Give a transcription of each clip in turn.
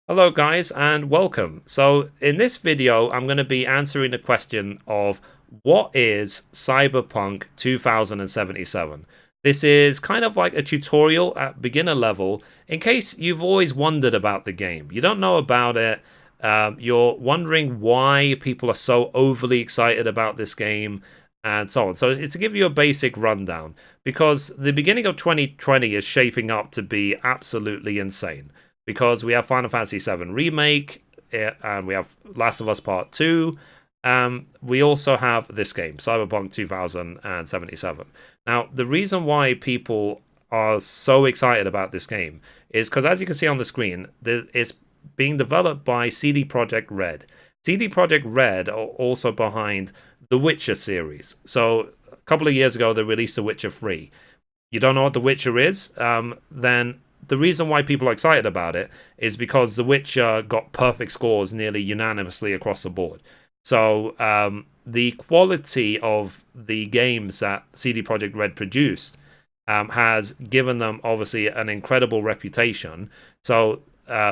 Hello guys and welcome. So in this video I'm going to be answering the question of what is Cyberpunk 2077. This is kind of like a tutorial at beginner level in case you've always wondered about the game. You don't know about it, you're wondering why people are so overly excited about this game and so on. So it's to give you a basic rundown because the beginning of 2020 is shaping up to be absolutely insane because we have Final Fantasy VII Remake, and we have Last of Us Part 2. We also have this game, Cyberpunk 2077. Now, the reason why people are so excited about this game is because, as you can see on the screen, it's being developed by CD Projekt Red. CD Projekt Red are also behind the Witcher series. So, a couple of years ago, they released The Witcher 3. You don't know what The Witcher is? Then the reason why people are excited about it is because The Witcher got perfect scores nearly unanimously across the board. So the quality of the games that CD Projekt Red produced has given them obviously an incredible reputation. So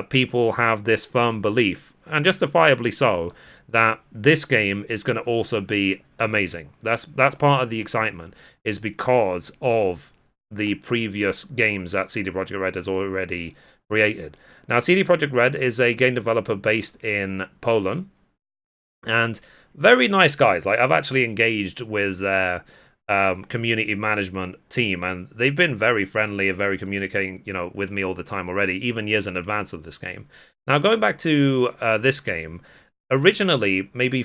people have this firm belief, and justifiably so, that this game is going to also be amazing. That's part of the excitement, is because of the previous games that CD Projekt Red has already created. Now, CD Projekt Red is a game developer based in Poland, and very nice guys. Like, I've actually engaged with their community management team, and they've been very friendly and very communicating, with me all the time already, even years in advance of this game. Now, going back to this game, originally, maybe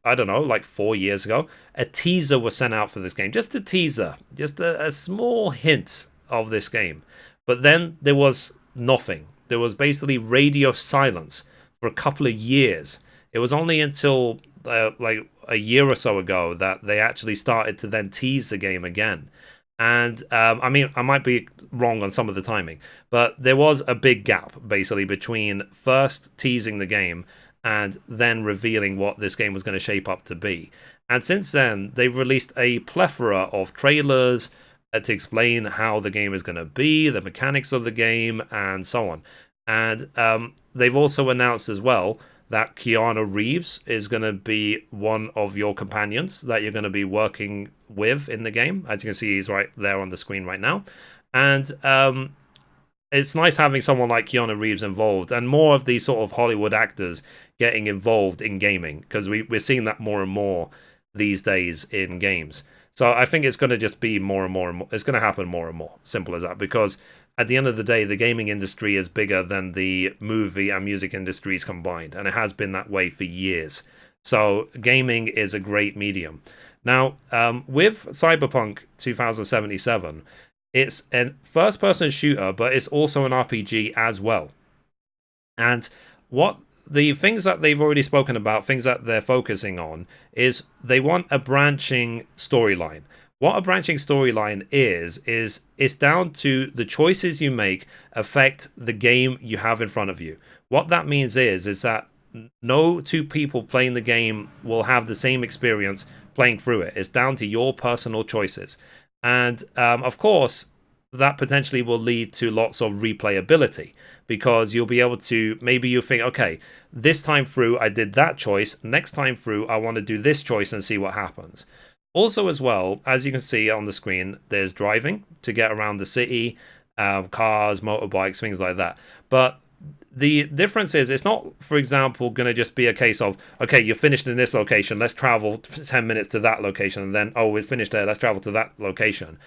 I don't know, like 4 years ago, a teaser was sent out for this game. Just a teaser, just a small hint of this game. But then there was nothing. There was basically radio silence for a couple of years. It was only until like a year or so ago that they actually started to then tease the game again. And I mean, I might be wrong on some of the timing, but there was a big gap basically between first teasing the game and then revealing what this game was going to shape up to be. And since then, they've released a plethora of trailers to explain how the game is going to be, the mechanics of the game, and so on. And they've also announced as well that Keanu Reeves is going to be one of your companions that you're going to be working with in the game. As you can see, he's right there on the screen right now. And it's nice having someone like Keanu Reeves involved, and more of these sort of Hollywood actors getting involved in gaming, because we're seeing that more and more these days in games. So I think it's going to just be more and more and more. It's going to happen more and more. Simple as that. Because at the end of the day, the gaming industry is bigger than the movie and music industries combined, and it has been that way for years. So gaming is a great medium. Now, with Cyberpunk 2077, it's a first-person shooter, but it's also an RPG as well. And what the things that they've already spoken about, things that they're focusing on, is they want a branching storyline. What a branching storyline is it's down to the choices you make affect the game you have in front of you. What that means is that no two people playing the game will have the same experience playing through it. It's down to your personal choices. And of course, that potentially will lead to lots of replayability, because you'll be able to, maybe you think, okay, this time through I did that choice, next time through I want to do this choice and see what happens. Also, as well, as you can see on the screen, there's driving to get around the city, cars, motorbikes, things like that. But the difference is, it's not, for example, going to just be a case of, okay, you're finished in this location, let's travel 10 minutes to that location, and then, oh, we're finished there, let's travel to that location.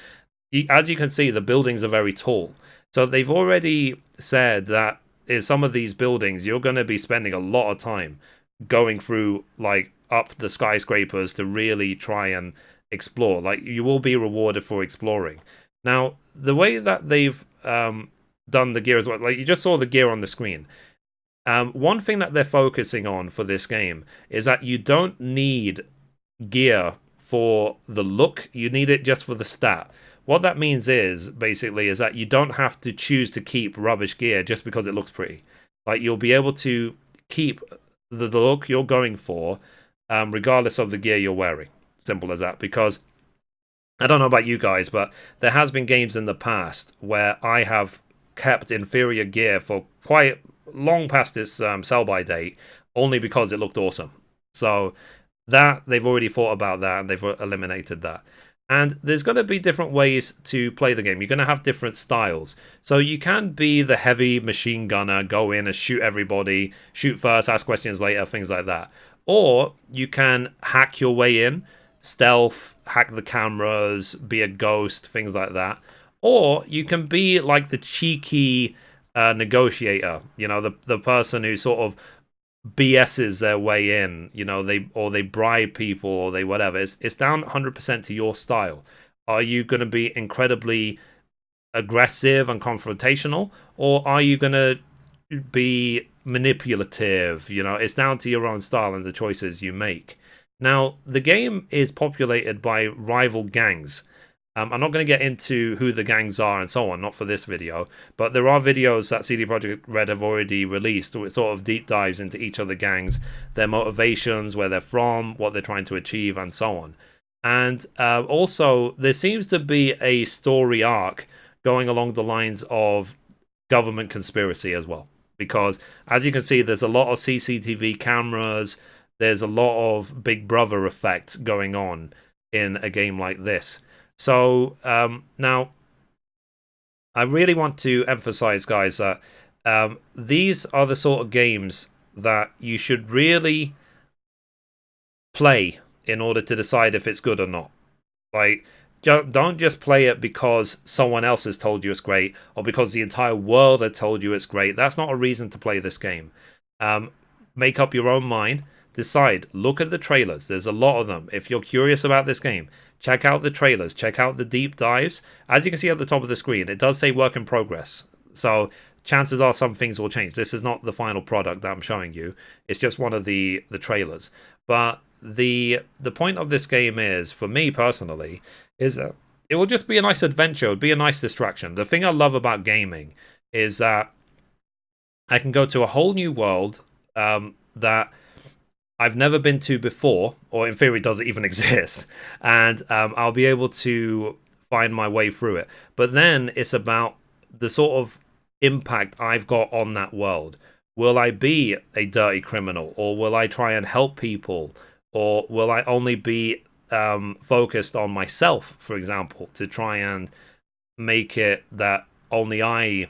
As you can see, the buildings are very tall. So they've already said that in some of these buildings, you're going to be spending a lot of time going through, like, up the skyscrapers to really try and explore. Like, you will be rewarded for exploring. Now, the way that they've done the gear as well, like, you just saw the gear on the screen. One thing that they're focusing on for this game is that you don't need gear for the look, you need it just for the stat. What that means is, basically, is that you don't have to choose to keep rubbish gear just because it looks pretty. Like, you'll be able to keep the look you're going for, regardless of the gear you're wearing. Simple as that. Because I don't know about you guys, but there has been games in the past where I have kept inferior gear for quite long past its sell-by date, only because it looked awesome. So that they've already thought about that and they've eliminated that. And there's going to be different ways to play the game. You're going to have different styles. So you can be the heavy machine gunner, go in and shoot everybody, shoot first, ask questions later, things like that. Or you can hack your way in, stealth, hack the cameras, be a ghost, things like that. Or you can be like the cheeky negotiator, the person who sort of BS's their way in, they bribe people or they whatever. It's down 100% to your style. Are you going to be incredibly aggressive and confrontational, or are you going to be manipulative? It's down to your own style and the choices you make. Now, the game is populated by rival gangs. I'm not going to get into who the gangs are and so on, not for this video, but there are videos that CD Projekt Red have already released with sort of deep dives into each of the gangs, their motivations, where they're from, what they're trying to achieve, and so on. And also, there seems to be a story arc going along the lines of government conspiracy as well. Because, as you can see, there's a lot of CCTV cameras, there's a lot of Big Brother effect going on in a game like this. So now, I really want to emphasize, guys, that these are the sort of games that you should really play in order to decide if it's good or not. Like, don't just play it because someone else has told you it's great or because the entire world has told you it's great. That's not a reason to play this game. Make up your own mind. Decide. Look at the trailers. There's a lot of them. If you're curious about this game, check out the trailers. Check out the deep dives. As you can see at the top of the screen, it does say work in progress. So chances are some things will change. This is not the final product that I'm showing you. It's just one of the trailers. But the point of this game is, for me personally, is that it will just be a nice adventure. It would be a nice distraction. The thing I love about gaming is that I can go to a whole new world that I've never been to before, or in theory doesn't even exist, and I'll be able to find my way through it. But then it's about the sort of impact I've got on that world. Will I be a dirty criminal, or will I try and help people, or will I only be focused on myself, for example, to try and make it that only I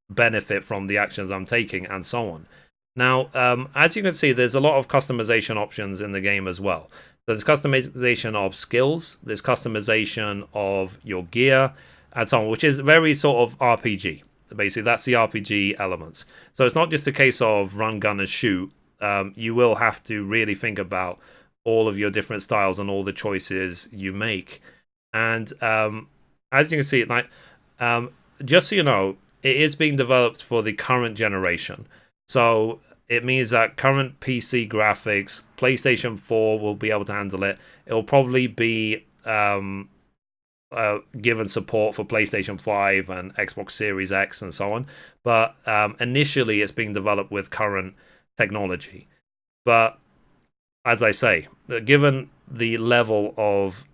benefit from the actions I'm taking, and so on. Now, as you can see, there's a lot of customization options in the game as well. There's customization of skills, there's customization of your gear, and so on, which is very sort of RPG. Basically, that's the RPG elements. So it's not just a case of run, gun, and shoot. You will have to really think about all of your different styles and all the choices you make. And as you can see, just so you know, it is being developed for the current generation. So it means that current PC graphics, PlayStation 4 will be able to handle it. It'll probably be given support for PlayStation 5 and Xbox Series X and so on. But initially it's being developed with current technology. But as I say, given the level of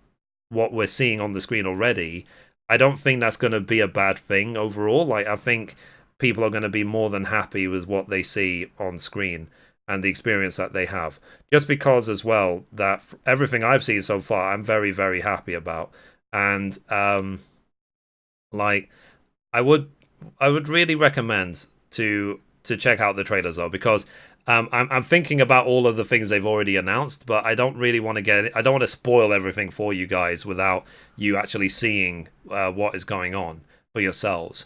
what we're seeing on the screen already, I don't think that's going to be a bad thing overall. I think people are going to be more than happy with what they see on screen and the experience that they have. Just because as well that everything I've seen so far, I'm very, very happy about. And I would really recommend to check out the trailers though, because I'm thinking about all of the things they've already announced, but I don't really want to I don't want to spoil everything for you guys without you actually seeing what is going on for yourselves.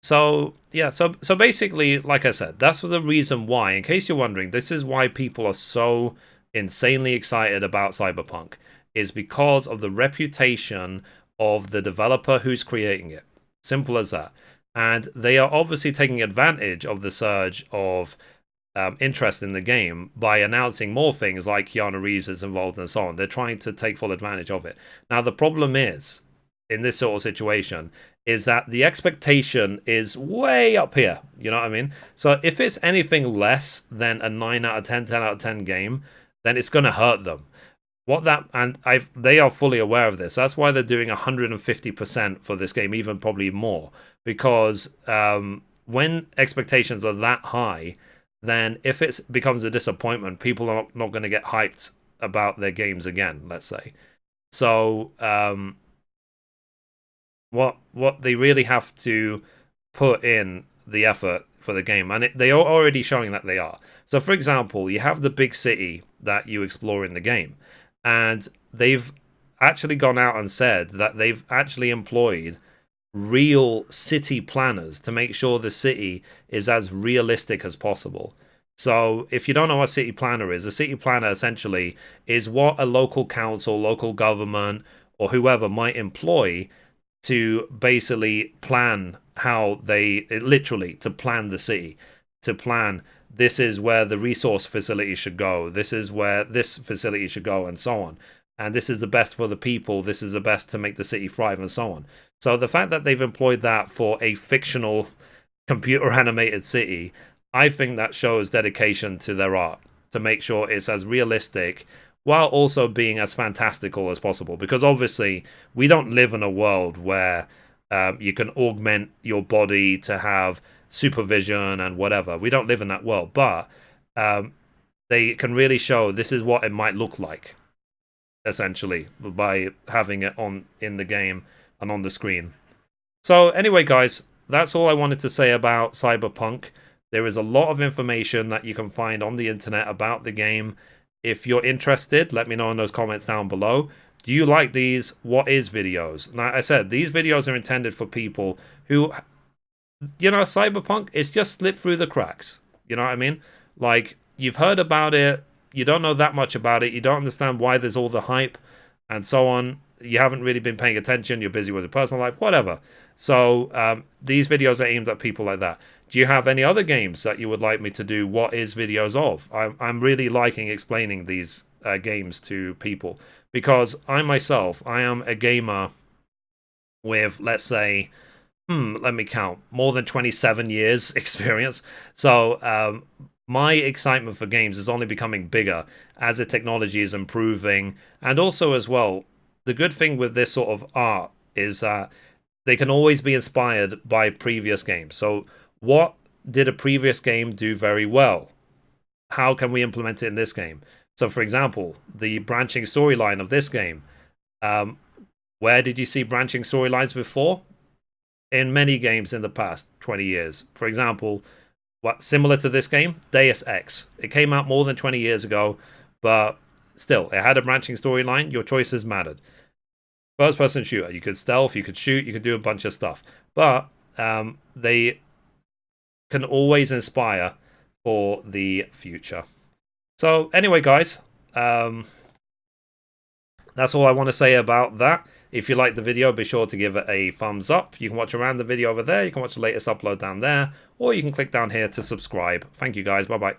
So yeah, so basically, like I said, that's the reason why, in case you're wondering, this is why people are so insanely excited about Cyberpunk, is because of the reputation of the developer who's creating it. Simple as that. And they are obviously taking advantage of the surge of interest in the game by announcing more things like Keanu Reeves is involved and so on. They're trying to take full advantage of it. Now, the problem is, in this sort of situation, is that the expectation is way up here. You know what I mean? So if it's anything less than a 9 out of 10, 10 out of 10 game, then it's going to hurt them. They are fully aware of this. That's why they're doing 150% for this game, even probably more, because when expectations are that high, then if it becomes a disappointment, people are not going to get hyped about their games again, let's say. So what they really have to put in the effort for the game, and they are already showing that they are. So for example, you have the big city that you explore in the game, and they've actually gone out and said that they've actually employed real city planners to make sure the city is as realistic as possible. So if you don't know what a city planner is, a city planner essentially is what a local council, local government, or whoever might employ to basically plan how they literally to plan the city, to plan this is where the resource facility should go, this is where this facility should go, and so on. And this is the best for the people, this is the best to make the city thrive, and so on. So the fact that they've employed that for a fictional computer animated city, I think that shows dedication to their art to make sure it's as realistic while also being as fantastical as possible. Because obviously, we don't live in a world where you can augment your body to have supervision and whatever. We don't live in that world, but they can really show this is what it might look like, essentially, by having it on in the game and on the screen. So anyway, guys, that's all I wanted to say about Cyberpunk. There is a lot of information that you can find on the internet about the game. If you're interested, let me know in those comments down below. Do you like these what is videos? Like I said, these videos are intended for people who, you know, Cyberpunk, it's just slipped through the cracks. You know what I mean? Like, you've heard about it, you don't know that much about it, you don't understand why there's all the hype and so on. You haven't really been paying attention, you're busy with your personal life, whatever. So these videos are aimed at people like that. Do you have any other games that you would like me to do what is videos of? I'm really liking explaining these games to people, because I myself, I am a gamer with, let's say, let me count, more than 27 years experience. So my excitement for games is only becoming bigger as the technology is improving. And also as well, the good thing with this sort of art is that they can always be inspired by previous games. So what did a previous game do very well? How can we implement it in this game? So for example, the branching storyline of this game. Where did you see branching storylines before? In many games in the past 20 years. For example, what similar to this game? Deus Ex. It came out more than 20 years ago, but still, it had a branching storyline. Your choices mattered. First-person shooter. You could stealth, you could shoot, you could do a bunch of stuff. But they can always inspire for the future. So anyway, guys, that's all I want to say about that. If you liked the video, be sure to give it a thumbs up. You can watch around the video over there. You can watch the latest upload down there. Or you can click down here to subscribe. Thank you, guys. Bye-bye.